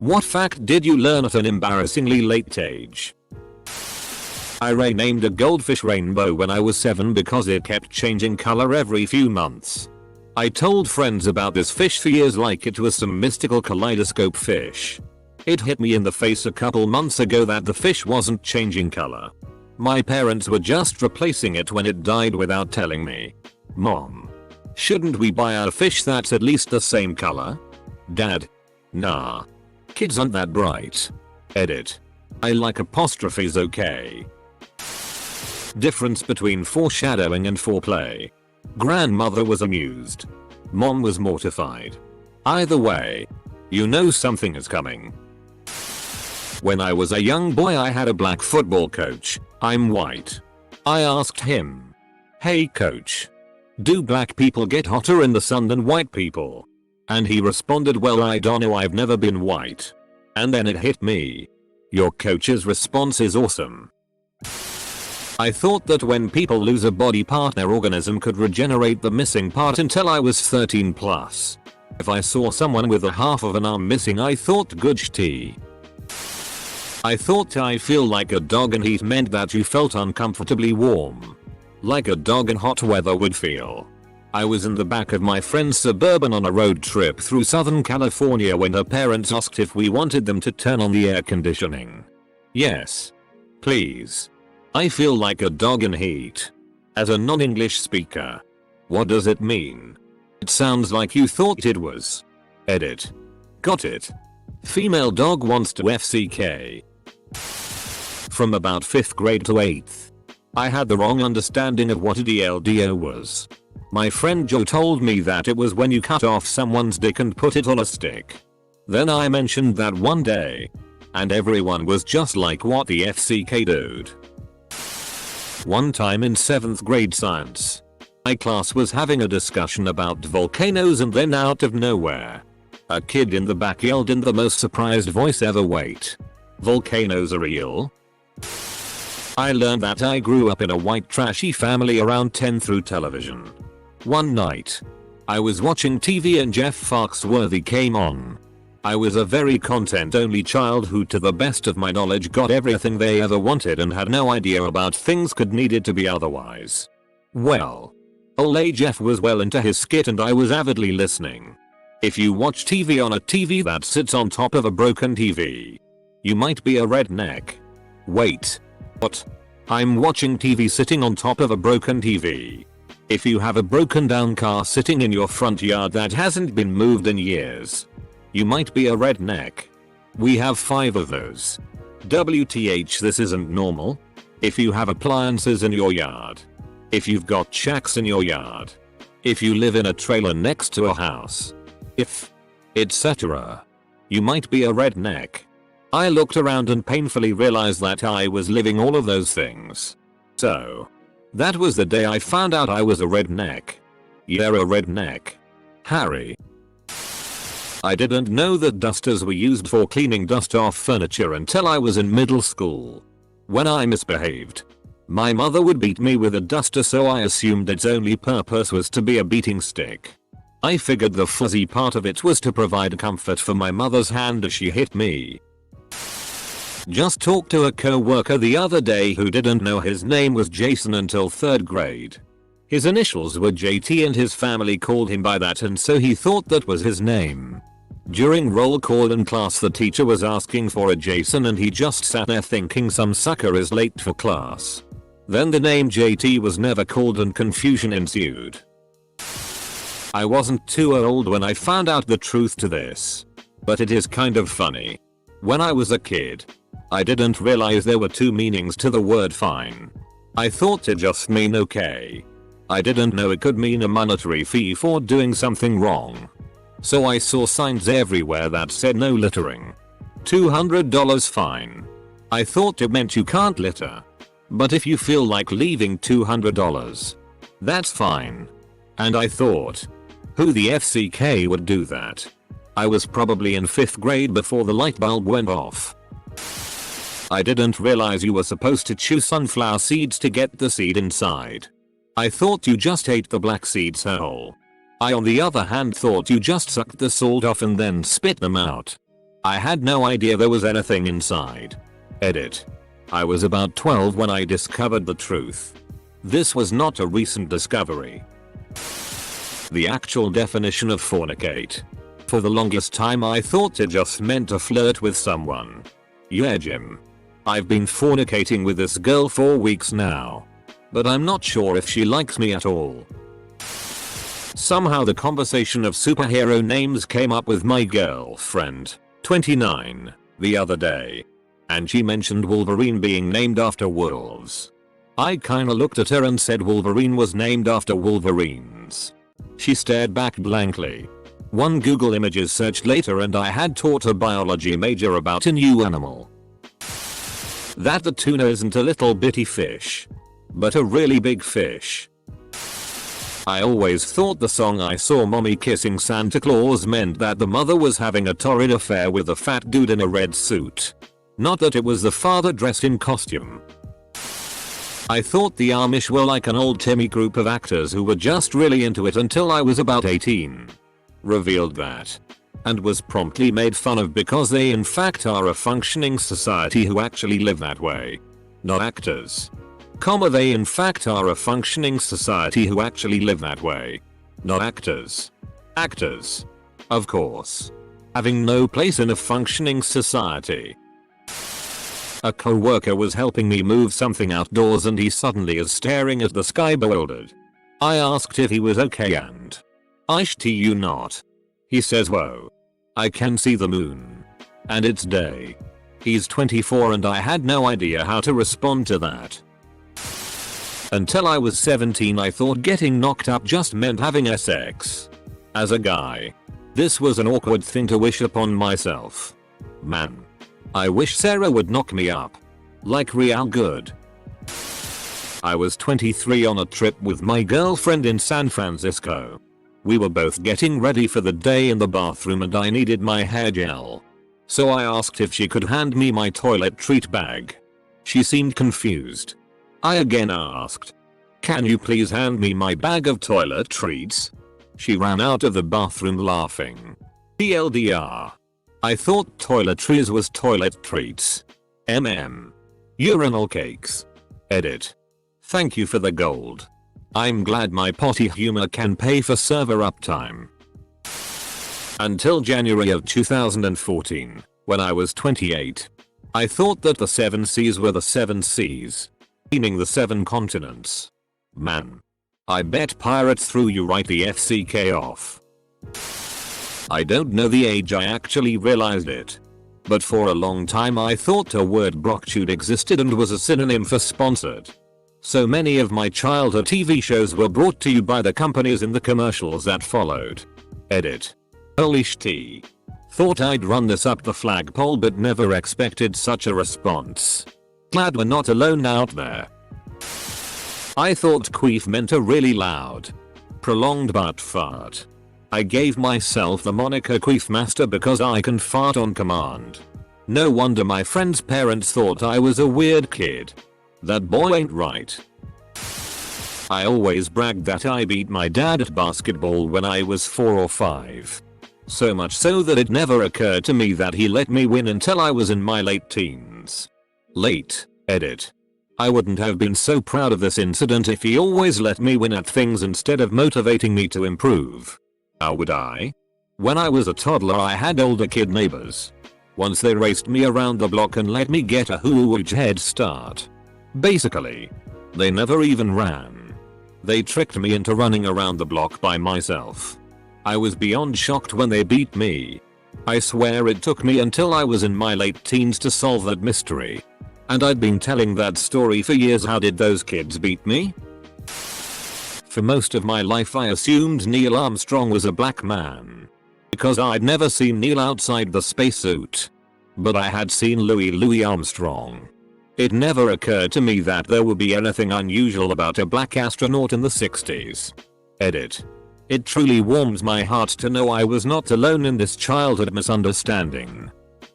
What fact did you learn at an embarrassingly late age? I renamed a goldfish Rainbow when I was 7 because it kept changing color every few months. I told friends about this fish for years like it was some mystical kaleidoscope fish. It hit me in the face a couple months ago that the fish wasn't changing color. My parents were just replacing it when it died without telling me. Mom, shouldn't we buy a fish that's at least the same color? Dad, nah. Kids aren't that bright. Edit. I like apostrophes, okay. Difference between foreshadowing and foreplay. Grandmother was amused. Mom was mortified. Either way, you know something is coming. When I was a young boy I had a black football coach. I'm white. I asked him, "Hey coach, do black people get hotter in the sun than white people?" And he responded, "Well, I don't know, I've never been white." And then it hit me. Your coach's response is awesome. I thought that when people lose a body part their organism could regenerate the missing part until I was 13 plus. If I saw someone with a half of an arm missing I thought Gucci tea. I thought I feel like a dog in heat meant that you felt uncomfortably warm. Like a dog in hot weather would feel. I was in the back of my friend's Suburban on a road trip through Southern California when her parents asked if we wanted them to turn on the air conditioning. Yes. Please. I feel like a dog in heat. As a non-English speaker. What does it mean? It sounds like you thought it was. Edit. Got it. Female dog wants to FCK. From about 5th grade to 8th. I had the wrong understanding of what a DLDO was. My friend Joe told me that it was when you cut off someone's dick and put it on a stick. Then I mentioned that one day. And everyone was just like, what the FCK, dude? One time in 7th grade science. My class was having a discussion about volcanoes and then out of nowhere. A kid in the back yelled in the most surprised voice ever, "Wait. Volcanoes are real?" I learned that I grew up in a white trashy family around 10 through television. One night. I was watching TV and Jeff Foxworthy came on. I was a very content only child who to the best of my knowledge got everything they ever wanted and had no idea about things could needed to be otherwise. Well. Ole Jeff was well into his skit and I was avidly listening. If you watch TV on a TV that sits on top of a broken TV, you might be a redneck. Wait. What? I'm watching TV sitting on top of a broken TV. If you have a broken down car sitting in your front yard that hasn't been moved in years, you might be a redneck. We have 5 of those. WTH, this isn't normal. If you have appliances in your yard. If you've got shacks in your yard. If you live in a trailer next to a house. If, etc. You might be a redneck. I looked around and painfully realized that I was living all of those things. So, that was the day I found out I was a redneck. You're a redneck. Harry. I didn't know that dusters were used for cleaning dust off furniture until I was in middle school. When I misbehaved, my mother would beat me with a duster, so I assumed its only purpose was to be a beating stick. I figured the fuzzy part of it was to provide comfort for my mother's hand as she hit me. Just talked to a co-worker the other day who didn't know his name was Jason until 3rd grade. His initials were JT and his family called him by that, and so he thought that was his name. During roll call in class the teacher was asking for a Jason and he just sat there thinking some sucker is late for class. Then the name JT was never called and confusion ensued. I wasn't too old when I found out the truth to this. But it is kind of funny. When I was a kid, I didn't realize there were 2 meanings to the word fine. I thought it just mean okay. I didn't know it could mean a monetary fee for doing something wrong. So I saw signs everywhere that said no littering. $200 fine. I thought it meant you can't litter. But if you feel like leaving $200, that's fine. And I thought, who the FCK would do that? I was probably in 5th grade before the light bulb went off. I didn't realize you were supposed to chew sunflower seeds to get the seed inside. I thought you just ate the black seeds whole. I on the other hand thought you just sucked the salt off and then spit them out. I had no idea there was anything inside. Edit. I was about 12 when I discovered the truth. This was not a recent discovery. The actual definition of fornicate. For the longest time I thought it just meant to flirt with someone. Yeah, Jim. I've been fornicating with this girl for weeks now. But I'm not sure if she likes me at all. Somehow the conversation of superhero names came up with my girlfriend, 29, the other day. And she mentioned Wolverine being named after wolves. I kinda looked at her and said Wolverine was named after wolverines. She stared back blankly. One Google Images search later and I had taught a biology major about a new animal. That the tuna isn't a little bitty fish, but a really big fish. I always thought the song I Saw Mommy Kissing Santa Claus meant that the mother was having a torrid affair with a fat dude in a red suit. Not that it was the father dressed in costume. I thought the Amish were like an old timey group of actors who were just really into it until I was about 18. Revealed that. And was promptly made fun of because they in fact are a functioning society who actually live that way. Not actors. They in fact are a functioning society who actually live that way. Not actors. Actors. Of course. Having no place in a functioning society. A co-worker was helping me move something outdoors and he suddenly is staring at the sky bewildered. I asked if he was okay and you not. He says whoa. I can see the moon. And it's day. He's 24 and I had no idea how to respond to that. Until I was 17 I thought getting knocked up just meant having sex. As a guy. This was an awkward thing to wish upon myself. Man. I wish Sarah would knock me up. Like real good. I was 23 on a trip with my girlfriend in San Francisco. We were both getting ready for the day in the bathroom and I needed my hair gel. So I asked if she could hand me my toilet treat bag. She seemed confused. I again asked, "Can you please hand me my bag of toilet treats?" She ran out of the bathroom laughing. TLDR. I thought toiletries was toilet treats. Urinal cakes. Edit. Thank you for the gold. I'm glad my potty humor can pay for server uptime. Until January of 2014, when I was 28. I thought that the 7 seas were the 7 seas. Meaning the 7 continents. Man. I bet pirates threw you right the FCK off. I don't know the age I actually realized it. But for a long time I thought a word brocktude existed and was a synonym for sponsored. So many of my childhood TV shows were brought to you by the companies in the commercials that followed. Edit. Holy shit. Thought I'd run this up the flagpole but never expected such a response. Glad we're not alone out there. I thought queef meant a really loud, prolonged butt fart. I gave myself the moniker Queef Master because I can fart on command. No wonder my friend's parents thought I was a weird kid. That boy ain't right. I always bragged that I beat my dad at basketball when I was 4 or 5. So much so that it never occurred to me that he let me win until I was in my late teens. Late. Edit. I wouldn't have been so proud of this incident if he always let me win at things instead of motivating me to improve. How would I? When I was a toddler I had older kid neighbors. Once they raced me around the block and let me get a huge head start. Basically, they never even ran. They tricked me into running around the block by myself. I was beyond shocked when they beat me. I swear it took me until I was in my late teens to solve that mystery. And I'd been telling that story for years. How did those kids beat me? For most of my life I assumed Neil Armstrong was a black man. Because I'd never seen Neil outside the spacesuit. But I had seen Louis Armstrong. It never occurred to me that there would be anything unusual about a black astronaut in the 60s. Edit. It truly warms my heart to know I was not alone in this childhood misunderstanding.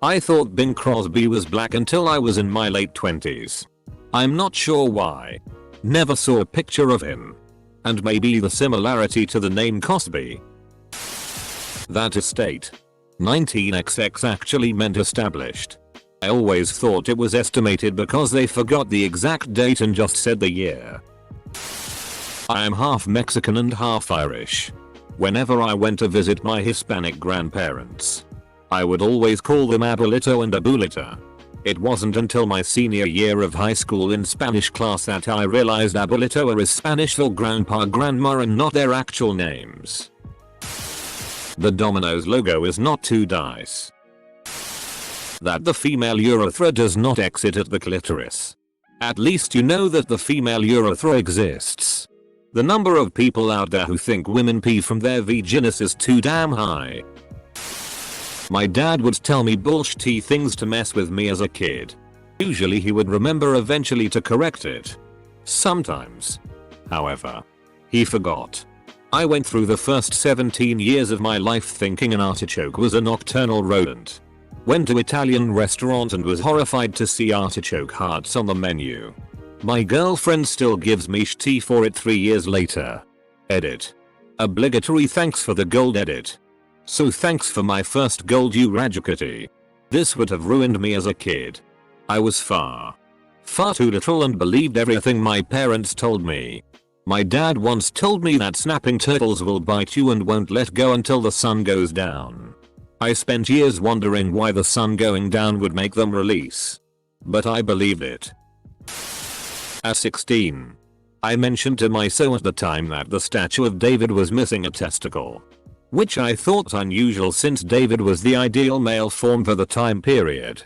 I thought Bing Crosby was black until I was in my late 20s. I'm not sure why. Never saw a picture of him. And maybe the similarity to the name Cosby. That estate. 19XX actually meant established. I always thought it was estimated because they forgot the exact date and just said the year. I am half Mexican and half Irish. Whenever I went to visit my Hispanic grandparents, I would always call them abuelito and abuelita. It wasn't until my senior year of high school in Spanish class that I realized abuelito is Spanish for grandpa grandma and not their actual names. The Domino's logo is not 2 dice. That the female urethra does not exit at the clitoris. At least you know that the female urethra exists. The number of people out there who think women pee from their vaginas is too damn high. My dad would tell me bullshitty things to mess with me as a kid. Usually he would remember eventually to correct it. Sometimes, however, he forgot. I went through the first 17 years of my life thinking an artichoke was a nocturnal rodent. Went to Italian restaurant and was horrified to see artichoke hearts on the menu. My girlfriend still gives me shit for it 3 years later. Edit. Obligatory thanks for the gold edit. So thanks for my first gold uragicity. This would have ruined me as a kid. I was far too little and believed everything my parents told me. My dad once told me that snapping turtles will bite you and won't let go until the sun goes down. I spent years wondering why the sun going down would make them release. But I believed it. At 16, I mentioned to my so at the time that the statue of David was missing a testicle, which I thought unusual since David was the ideal male form for the time period.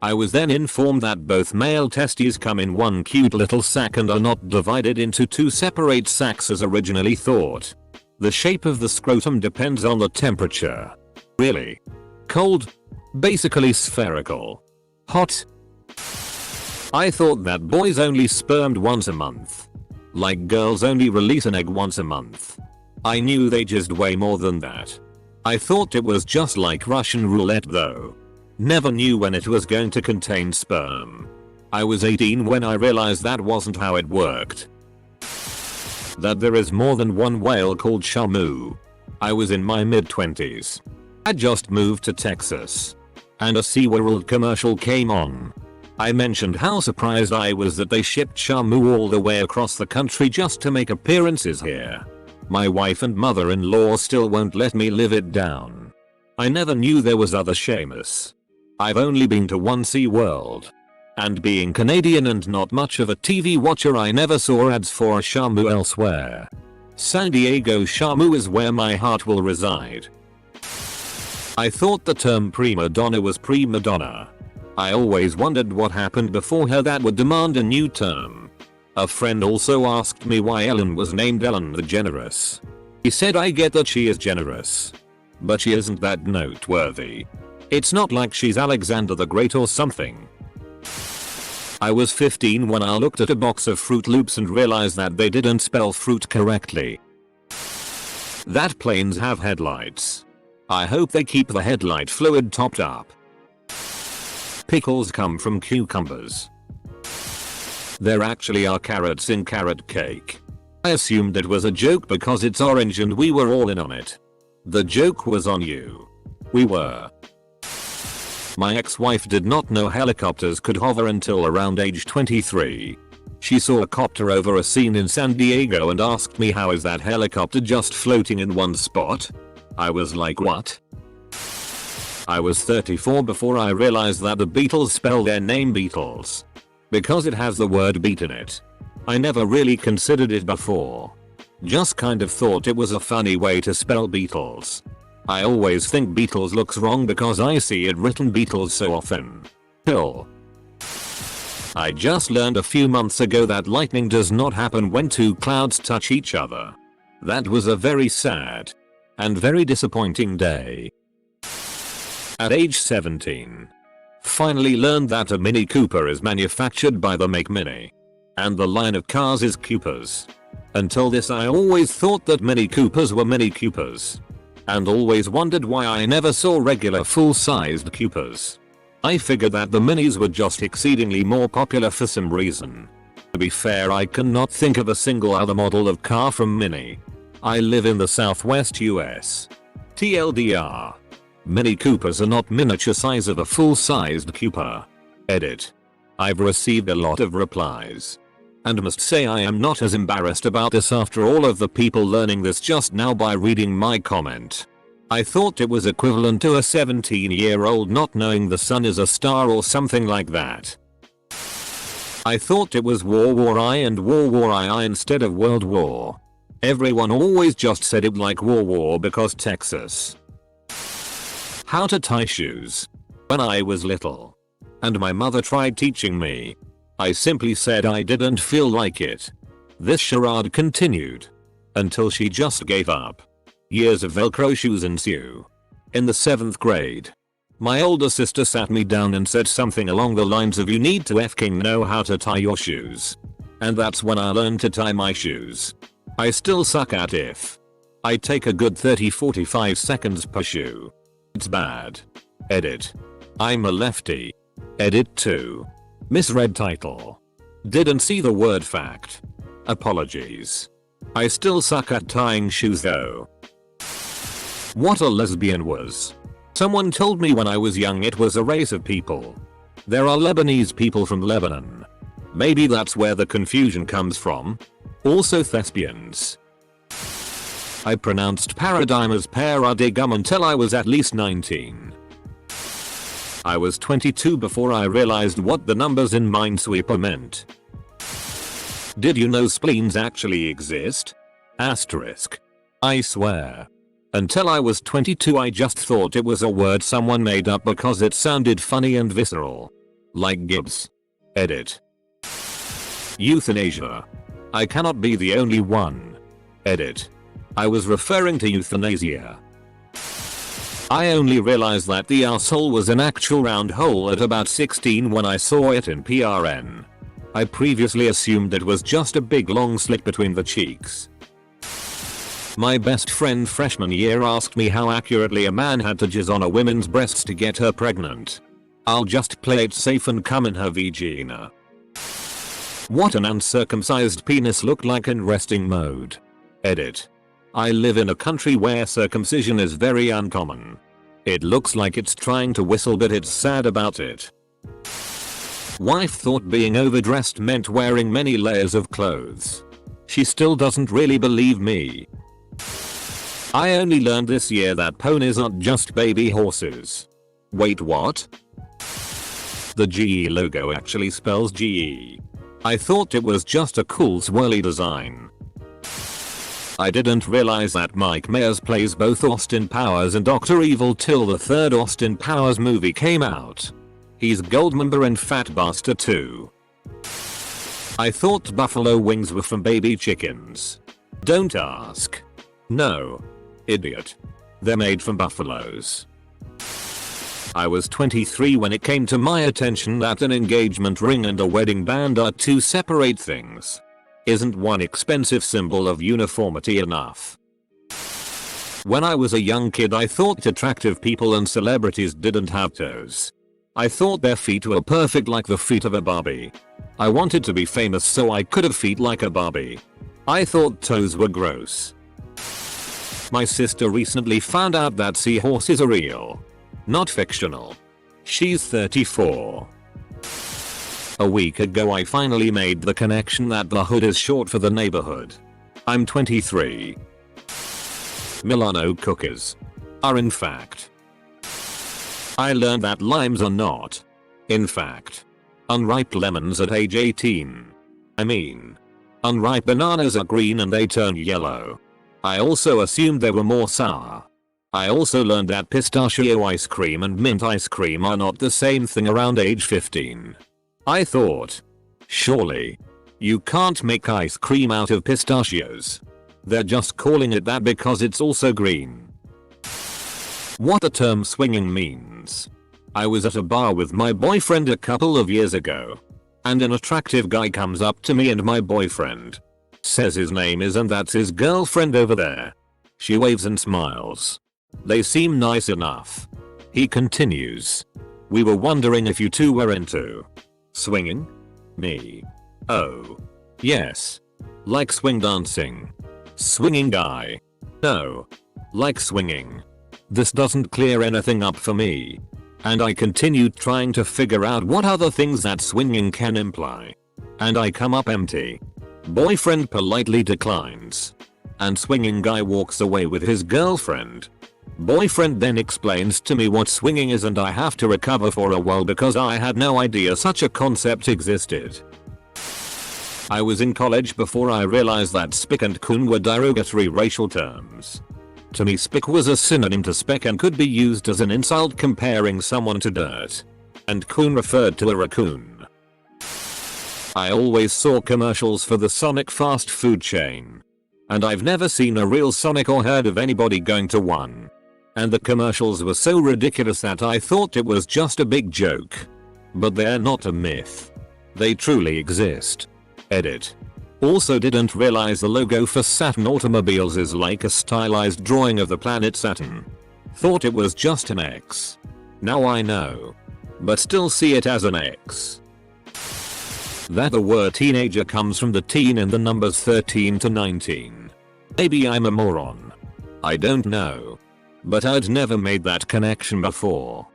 I was then informed that both male testes come in one cute little sack and are not divided into 2 separate sacks as originally thought. The shape of the scrotum depends on the temperature. Really? Cold? Basically spherical. Hot? I thought that boys only spermed once a month. Like girls only release an egg once a month. I knew they jizzed way more than that. I thought it was just like Russian roulette though. Never knew when it was going to contain sperm. I was 18 when I realized that wasn't how it worked. That there is more than one whale called Shamu. I was in my mid-20s. I just moved to Texas. And a SeaWorld commercial came on. I mentioned how surprised I was that they shipped Shamu all the way across the country just to make appearances here. My wife and mother-in-law still won't let me live it down. I never knew there was other Seamus. I've only been to one SeaWorld. And being Canadian and not much of a TV watcher, I never saw ads for a Shamu elsewhere. San Diego Shamu is where my heart will reside. I thought the term prima donna was prima donna. I always wondered what happened before her that would demand a new term. A friend also asked me why Ellen was named Ellen DeGeneres. He said I get that she is generous, but she isn't that noteworthy. It's not like she's Alexander the Great or something. I was 15 when I looked at a box of Fruit Loops and realized that they didn't spell fruit correctly. That planes have headlights. I hope they keep the headlight fluid topped up. Pickles come from cucumbers. There actually are carrots in carrot cake. I assumed it was a joke because it's orange and we were all in on it. The joke was on you. We were. My ex-wife did not know helicopters could hover until around age 23. She saw a copter over a scene in San Diego and asked me, how is that helicopter just floating in one spot? I was like, what? I was 34 before I realized that the Beatles spell their name Beatles, because it has the word beat in it. I never really considered it before. Just kind of thought it was a funny way to spell Beatles. I always think Beatles looks wrong because I see it written Beatles so often. Hill. I just learned a few months ago that lightning does not happen when 2 clouds touch each other. That was a very sad and very disappointing day. At age 17, finally learned that a Mini Cooper is manufactured by the Make Mini, and the line of cars is Coopers. Until this I always thought that Mini Coopers were Mini Coopers, and always wondered why I never saw regular full-sized Coopers. I figured that the Minis were just exceedingly more popular for some reason. To be fair, I cannot think of a single other model of car from Mini. I live in the Southwest US. TLDR. Mini Coopers are not miniature size of a full-sized Cooper. Edit. I've received a lot of replies. And must say I am not as embarrassed about this after all of the people learning this just now by reading my comment. I thought it was equivalent to a 17-year-old not knowing the sun is a star or something like that. I thought it was War I and War II instead of World War. Everyone always just said it like War because Texas. How to tie shoes. When I was little and my mother tried teaching me, I simply said I didn't feel like it. This charade continued until she just gave up. Years of Velcro shoes ensue. In the 7th grade, my older sister sat me down and said something along the lines of, "You need to f***ing know how to tie your shoes." And that's when I learned to tie my shoes. I still suck at if. I take a good 30-45 seconds per shoe. It's bad. Edit. I'm a lefty. Edit 2. Misread title. Didn't see the word fact. Apologies. I still suck at tying shoes though. What a lesbian was. Someone told me when I was young it was a race of people. There are Lebanese people from Lebanon. Maybe that's where the confusion comes from. Also thespians. I pronounced paradigm as paradigm until I was at least 19. I was 22 before I realized what the numbers in Minesweeper meant. Did you know spleens actually exist? Asterisk. I swear. Until I was 22 I just thought it was a word someone made up because it sounded funny and visceral. Like Gibbs. Edit. Euthanasia. I cannot be the only one. Edit. I was referring to euthanasia. I only realized that the arsehole was an actual round hole at about 16 when I saw it in PRN. I previously assumed it was just a big long slit between the cheeks. My best friend freshman year asked me how accurately a man had to jizz on a woman's breasts to get her pregnant. I'll just play it safe and come in her vagina. What an uncircumcised penis looked like in resting mode. Edit. I live in a country where circumcision is very uncommon. It looks like it's trying to whistle but it's sad about it. Wife thought being overdressed meant wearing many layers of clothes. She still doesn't really believe me. I only learned this year that ponies aren't just baby horses. Wait, what? The GE logo actually spells GE. I thought it was just a cool swirly design. I didn't realize that Mike Myers plays both Austin Powers and Dr. Evil till the third Austin Powers movie came out. He's Goldmember in Fat Bastard 2. I thought buffalo wings were from baby chickens. Don't ask. No. Idiot. They're made from buffaloes. I was 23 when it came to my attention that an engagement ring and a wedding band are two separate things. Isn't one expensive symbol of uniformity enough? When I was a young kid I thought attractive people and celebrities didn't have toes. I thought their feet were perfect like the feet of a Barbie. I wanted to be famous so I could have feet like a Barbie. I thought toes were gross. My sister recently found out that seahorses are real. Not fictional. She's 34. A week ago I finally made the connection that the hood is short for the neighborhood. I'm 23. Milano cookies are in fact. I learned that limes are not. In fact. Unripe lemons at age 18. I mean. Unripe bananas are green and they turn yellow. I also assumed they were more sour. I also learned that pistachio ice cream and mint ice cream are not the same thing around age 15. I thought. Surely. You can't make ice cream out of pistachios. They're just calling it that because it's also green. What the term swinging means. I was at a bar with my boyfriend a couple of years ago. And an attractive guy comes up to me and my boyfriend. Says his name is and that's his girlfriend over there. She waves and smiles. They seem nice enough. He continues. We were wondering if you two were into swinging? Me. Oh. Yes. Like swing dancing. Swinging guy. No. Like swinging. This doesn't clear anything up for me. And I continued trying to figure out what other things that swinging can imply. And I come up empty. Boyfriend politely declines. And swinging guy walks away with his girlfriend. Boyfriend then explains to me what swinging is and I have to recover for a while because I had no idea such a concept existed. I was in college before I realized that spick and coon were derogatory racial terms. To me, spick was a synonym to speck and could be used as an insult comparing someone to dirt. And coon referred to a raccoon. I always saw commercials for the Sonic fast food chain. And I've never seen a real Sonic or heard of anybody going to one. And the commercials were so ridiculous that I thought it was just a big joke. But they're not a myth. They truly exist. Edit. Also didn't realize the logo for Saturn automobiles is like a stylized drawing of the planet Saturn. Thought it was just an X. Now I know. But still see it as an X. That the word teenager comes from the teen in the numbers 13 to 19. Maybe I'm a moron. I don't know. But I'd never made that connection before.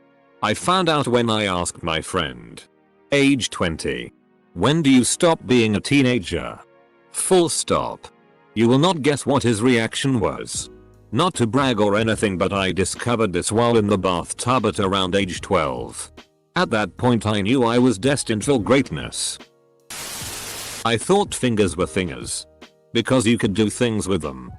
I found out when I asked my friend. Age 20. When do you stop being a teenager? Full stop. You will not guess what his reaction was. Not to brag or anything, but I discovered this while in the bathtub at around age 12. At that point I knew I was destined for greatness. I thought fingers were thingers. Because you could do things with them.